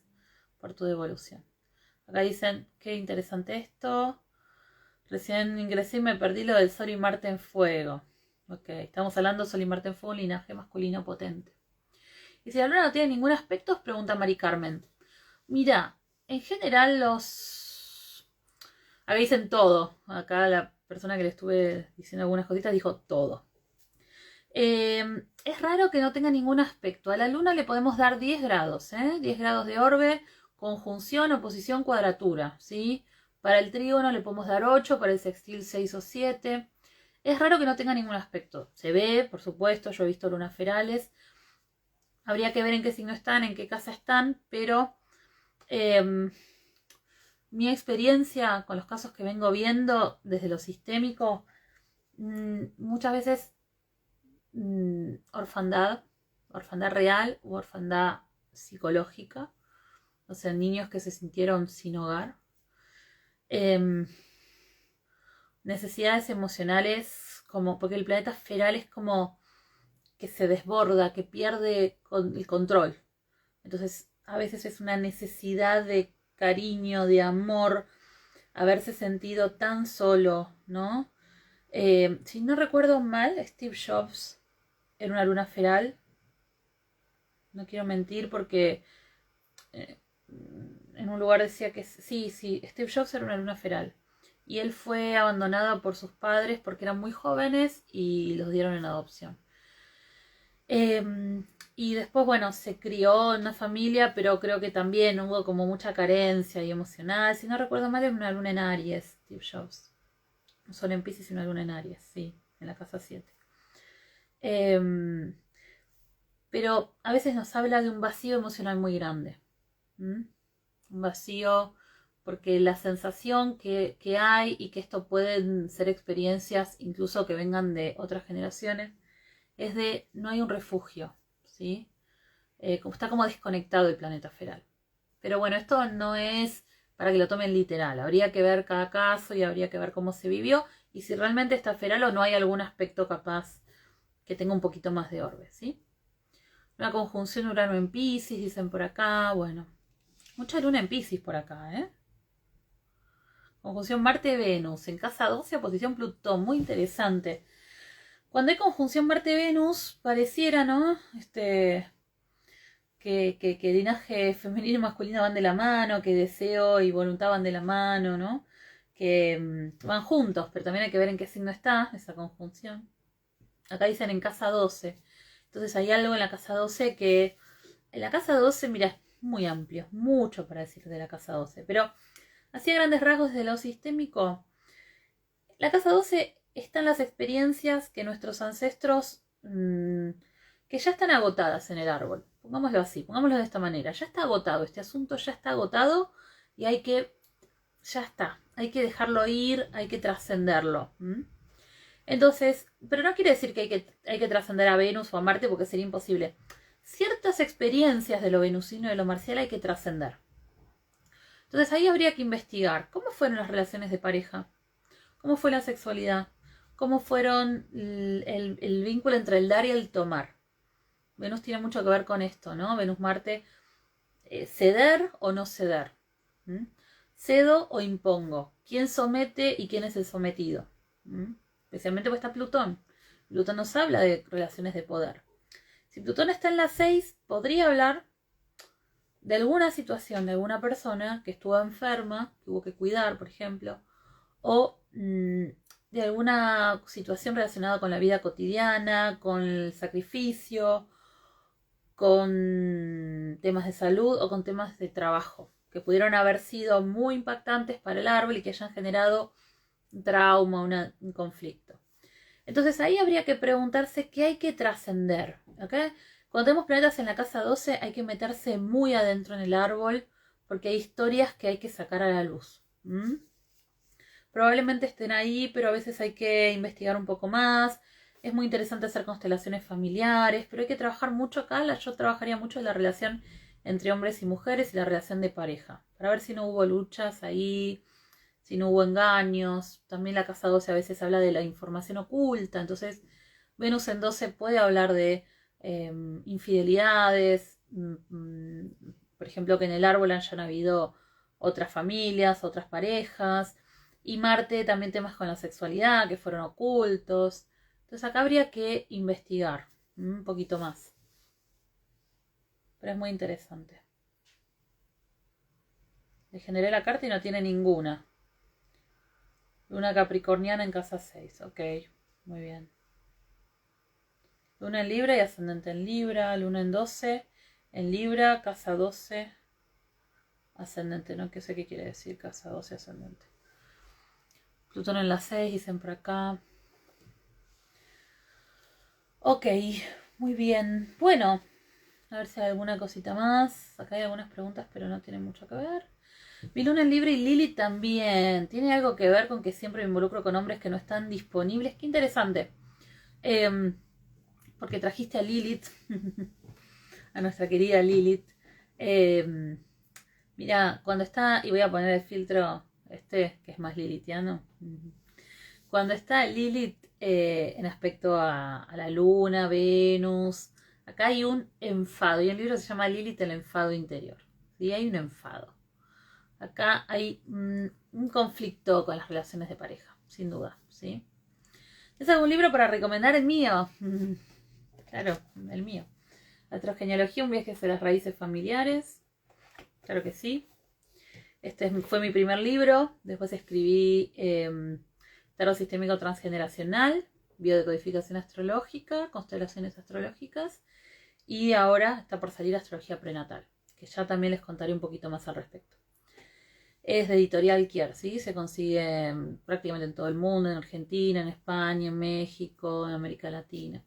por tu devolución. Acá dicen, qué interesante esto. Recién ingresé y me perdí lo del Sol y Marte en fuego. Ok, estamos hablando de Sol y Marte en fuego, un linaje masculino potente. Y si la luna no tiene ningún aspecto, pregunta Mari Carmen. Mira, en general acá dicen todo. Acá la persona que le estuve diciendo algunas cositas dijo todo. Es raro que no tenga ningún aspecto. A la luna le podemos dar 10 grados, 10 grados de orbe, conjunción, oposición, cuadratura, ¿sí? Para el trígono le podemos dar 8, para el sextil 6 o 7. Es raro que no tenga ningún aspecto. Se ve, por supuesto, yo he visto lunas ferales. Habría que ver en qué signo están, en qué casa están, pero mi experiencia con los casos que vengo viendo desde lo sistémico, muchas veces orfandad real u orfandad psicológica, o sea, niños que se sintieron sin hogar, necesidades emocionales, como porque el planeta feral es como que se desborda, que pierde el control. Entonces, a veces es una necesidad de cariño, de amor, haberse sentido tan solo, ¿no? Si no recuerdo mal, Steve Jobs era una luna feral. No quiero mentir porque en un lugar decía que sí, Steve Jobs era una luna feral. Y él fue abandonado por sus padres porque eran muy jóvenes y los dieron en adopción. Y después, bueno, se crió en una familia, pero creo que también hubo como mucha carencia y emocional. Si no recuerdo mal, era una luna en Aries, Steve Jobs. Un sol en Piscis y una luna en Aries, sí, en la casa 7. Pero a veces nos habla de un vacío emocional muy grande. Un vacío porque la sensación que hay y que esto pueden ser experiencias incluso que vengan de otras generaciones es de no hay un refugio, ¿sí? Está como desconectado el planeta feral. Pero bueno, esto no es para que lo tomen literal. Habría que ver cada caso y habría que ver cómo se vivió y si realmente está feral o no hay algún aspecto capaz que tenga un poquito más de orbe, ¿sí? Una conjunción Urano en Piscis, dicen por acá. Bueno, mucha luna en Piscis por acá, ¿eh? Conjunción Marte-Venus en casa 12, oposición Plutón. Muy interesante. Cuando hay conjunción Marte-Venus, pareciera, ¿no? Que linaje femenino y masculino van de la mano, que deseo y voluntad van de la mano, ¿no? Que van juntos, pero también hay que ver en qué signo está esa conjunción. Acá dicen en casa 12. Entonces hay algo en la casa 12 que... En la casa 12, mira, es muy amplio, mucho para decir de la casa 12, pero así a grandes rasgos desde lo sistémico, la casa 12 están las experiencias que nuestros ancestros, que ya están agotadas en el árbol. Pongámoslo así, pongámoslo de esta manera. Ya está agotado, este asunto ya está agotado y ya está, hay que dejarlo ir, hay que trascenderlo. Entonces, pero no quiere decir que hay que trascender a Venus o a Marte porque sería imposible. Ciertas experiencias de lo venusino y de lo marcial hay que trascender. Entonces ahí habría que investigar cómo fueron las relaciones de pareja, cómo fue la sexualidad, cómo fueron el vínculo entre el dar y el tomar. Venus tiene mucho que ver con esto, ¿no? Venus-Marte, ceder o no ceder. Cedo o impongo. ¿Quién somete y quién es el sometido? Especialmente porque está Plutón. Plutón nos habla de relaciones de poder. Si Plutón está en la 6, podría hablar de alguna situación de alguna persona que estuvo enferma, que hubo que cuidar, por ejemplo, o de alguna situación relacionada con la vida cotidiana, con el sacrificio, con temas de salud o con temas de trabajo, que pudieron haber sido muy impactantes para el árbol y que hayan generado un trauma, un conflicto. Entonces ahí habría que preguntarse qué hay que trascender. ¿Okay? Cuando tenemos planetas en la casa 12 hay que meterse muy adentro en el árbol porque hay historias que hay que sacar a la luz. Probablemente estén ahí, pero a veces hay que investigar un poco más. Es muy interesante hacer constelaciones familiares, pero hay que trabajar mucho acá. Yo trabajaría mucho en la relación entre hombres y mujeres y la relación de pareja, para ver si no hubo luchas ahí, si no hubo engaños. También la casa 12 a veces habla de la información oculta, entonces Venus en 12 puede hablar de infidelidades, por ejemplo, que en el árbol hayan habido otras familias, otras parejas, y Marte también temas con la sexualidad que fueron ocultos. Entonces acá habría que investigar un poquito más. Pero es muy interesante. Le generé la carta y no tiene ninguna. Luna capricorniana en casa 6. Ok, muy bien. Luna en Libra y ascendente en Libra. Luna en 12 en Libra, casa 12, ascendente. No sé qué quiere decir casa 12 ascendente. Plutón en la 6, dicen por acá. Ok, muy bien. Bueno, a ver si hay alguna cosita más. Acá hay algunas preguntas, pero no tienen mucho que ver. Mi Luna en Libra y Lilith también. ¿Tiene algo que ver con que siempre me involucro con hombres que no están disponibles? Qué interesante. Porque trajiste a Lilith, a nuestra querida Lilith. Mira, cuando está, y voy a poner el filtro que es más lilithiano. Cuando está Lilith en aspecto a la Luna, Venus, acá hay un enfado. Y el libro se llama Lilith, el enfado interior. ¿Sí? Hay un enfado. Acá hay un conflicto con las relaciones de pareja, sin duda. ¿Sí? ¿Es algún libro para recomendar? El mío. Claro, el mío. Astrogenealogía, un viaje hacia las raíces familiares. Claro que sí. Este fue mi primer libro. Después escribí Tarot Sistémico Transgeneracional, Biodecodificación Astrológica, Constelaciones Astrológicas. Y ahora está por salir Astrología Prenatal, que ya también les contaré un poquito más al respecto. Es de Editorial Kier, ¿sí? Se consigue prácticamente en todo el mundo, en Argentina, en España, en México, en América Latina.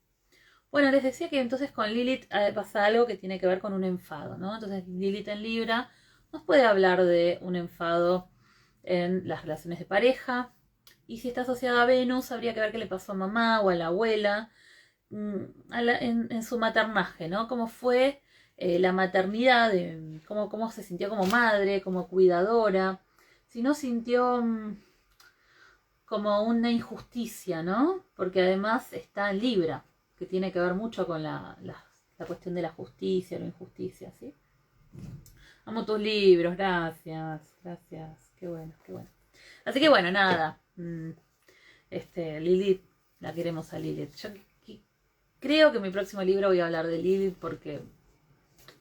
Bueno, les decía que entonces con Lilith pasa algo que tiene que ver con un enfado, ¿no? Entonces Lilith en Libra nos puede hablar de un enfado en las relaciones de pareja. Y si está asociada a Venus, habría que ver qué le pasó a mamá o a la abuela en su maternaje, ¿no? Cómo fue la maternidad, cómo se sintió como madre, como cuidadora. Si no sintió como una injusticia, ¿no? Porque además está en Libra, que tiene que ver mucho con la cuestión de la justicia, la injusticia, ¿sí? Amo tus libros, gracias, qué bueno, qué bueno. Así que bueno, nada, Lilith, la queremos a Lilith. Yo creo que en mi próximo libro voy a hablar de Lilith porque,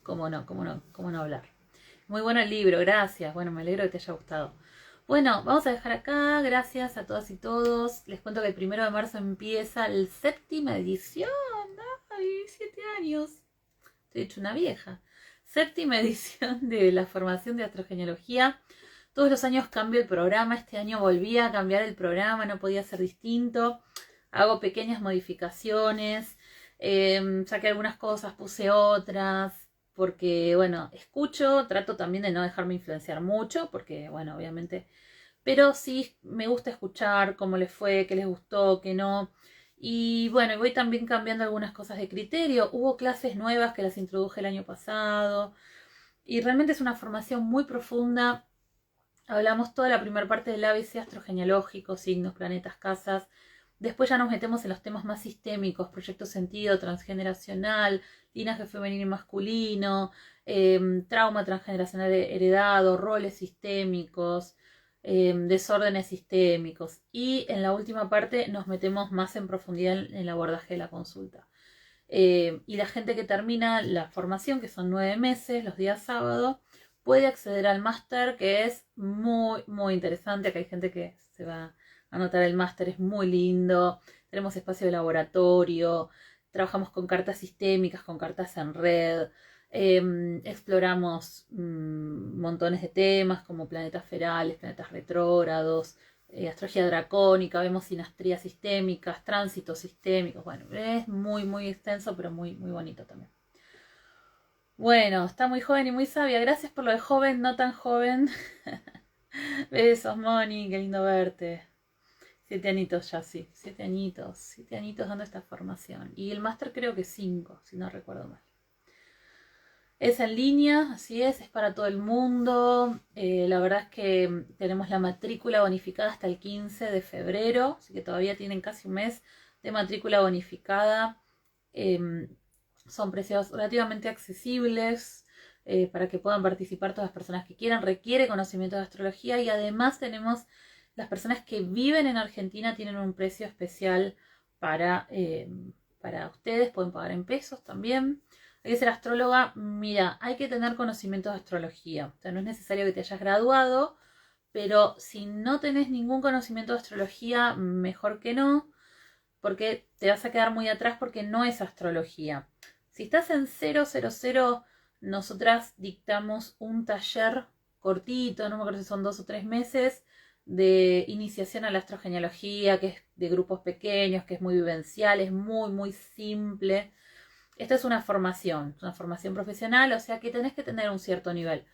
cómo no hablar. Muy bueno el libro, gracias, bueno, me alegro que te haya gustado. Bueno, vamos a dejar acá, gracias a todas y todos. Les cuento que el 1 de marzo empieza la 7ª edición. ¡Ay, 7 años! Estoy hecho una vieja. 7ª edición de la formación de astrogenealogía. Todos los años cambio el programa. Este año volví a cambiar el programa, no podía ser distinto. Hago pequeñas modificaciones. Saqué algunas cosas, puse otras. Porque, bueno, escucho, trato también de no dejarme influenciar mucho, porque, bueno, obviamente, pero sí me gusta escuchar cómo les fue, qué les gustó, qué no. Y bueno, voy también cambiando algunas cosas de criterio. Hubo clases nuevas que las introduje el año pasado y realmente es una formación muy profunda. Hablamos toda la primera parte del ABC astrogenealógico, signos, planetas, casas. Después ya nos metemos en los temas más sistémicos, proyecto sentido, transgeneracional, linaje femenino y masculino, trauma transgeneracional heredado, roles sistémicos, desórdenes sistémicos. Y en la última parte nos metemos más en profundidad en el abordaje de la consulta. Y la gente que termina la formación, que son 9 meses, los días sábados, puede acceder al máster, que es muy, muy interesante, que hay gente que se va a anotar el máster, es muy lindo. Tenemos espacio de laboratorio, trabajamos con cartas sistémicas, con cartas en red. Exploramos montones de temas como planetas ferales, planetas retrógrados, astrología dracónica, vemos sinastrías sistémicas, tránsitos sistémicos. Bueno, es muy, muy extenso, pero muy, muy bonito también. Bueno, está muy joven y muy sabia. Gracias por lo de joven, no tan joven. Besos, Moni, qué lindo verte. 7 añitos ya, sí. 7 añitos. 7 añitos dando esta formación. Y el máster creo que 5, si no recuerdo mal. Es en línea, así es para todo el mundo. La verdad es que tenemos la matrícula bonificada hasta el 15 de febrero, así que todavía tienen casi un mes de matrícula bonificada. Son precios relativamente accesibles para que puedan participar todas las personas que quieran. Requiere conocimiento de astrología y además tenemos las personas que viven en Argentina tienen un precio especial para ustedes. Pueden pagar en pesos también. Hay que ser astróloga. Mira, hay que tener conocimientos de astrología. O sea, no es necesario que te hayas graduado, pero si no tenés ningún conocimiento de astrología, mejor que no, porque te vas a quedar muy atrás porque no es astrología. Si estás en 000, nosotras dictamos un taller cortito, no me acuerdo si son 2 o 3 meses, de iniciación a la astrogenealogía, que es de grupos pequeños, que es muy vivencial, es muy, muy simple. Esta es una formación profesional, o sea que tenés que tener un cierto nivel.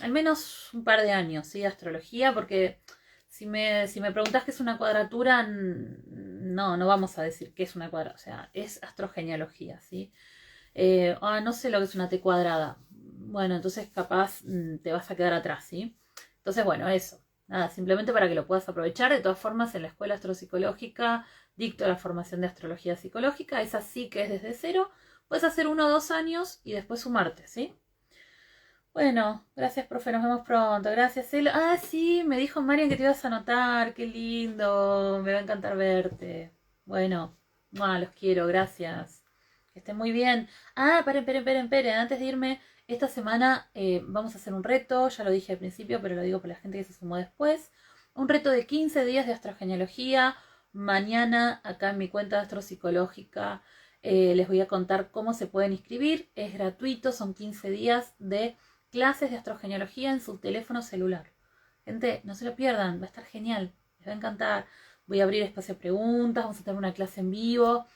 Al menos un par de años, ¿sí? De astrología, porque si me preguntás qué es una cuadratura, no vamos a decir qué es una cuadratura, o sea, es astrogenealogía, ¿sí? No sé lo que es una T cuadrada. Bueno, entonces capaz te vas a quedar atrás, ¿sí? Entonces, bueno, eso. Nada, simplemente para que lo puedas aprovechar. De todas formas, en la escuela astropsicológica dicto la formación de astrología psicológica. Esa sí que es desde cero. Puedes hacer 1 o 2 años y después sumarte, ¿sí? Bueno, gracias, profe, nos vemos pronto. Gracias, Elo. Ah, sí, me dijo Marian que te ibas a anotar. Qué lindo, me va a encantar verte. Bueno, los quiero, gracias. Que estén muy bien. Esperen. Antes de irme, esta semana vamos a hacer un reto. Ya lo dije al principio, pero lo digo para la gente que se sumó después. Un reto de 15 días de astrogenealogía. Mañana, acá en mi cuenta de Astropsicológica, les voy a contar cómo se pueden inscribir. Es gratuito, son 15 días de clases de astrogenealogía en su teléfono celular. Gente, no se lo pierdan, va a estar genial, les va a encantar. Voy a abrir espacio de preguntas, vamos a tener una clase en vivo.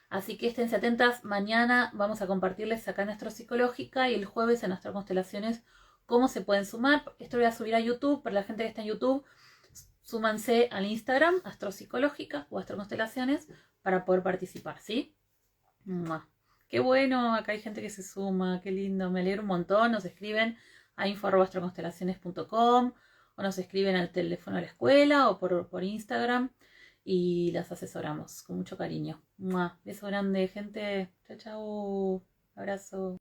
Así que esténse atentas, mañana vamos a compartirles acá en Astropsicológica y el jueves en Astroconstelaciones cómo se pueden sumar. Esto lo voy a subir a YouTube, para la gente que está en YouTube, súmanse al Instagram, Astropsicológica o Astroconstelaciones, para poder participar, ¿sí? ¡Mua! Qué bueno, acá hay gente que se suma, qué lindo, me alegro un montón. Nos escriben a info@astroconstelaciones.com o nos escriben al teléfono de la escuela o por Instagram y las asesoramos con mucho cariño. ¡Mua! Beso grande, gente. Chao, chao. Abrazo.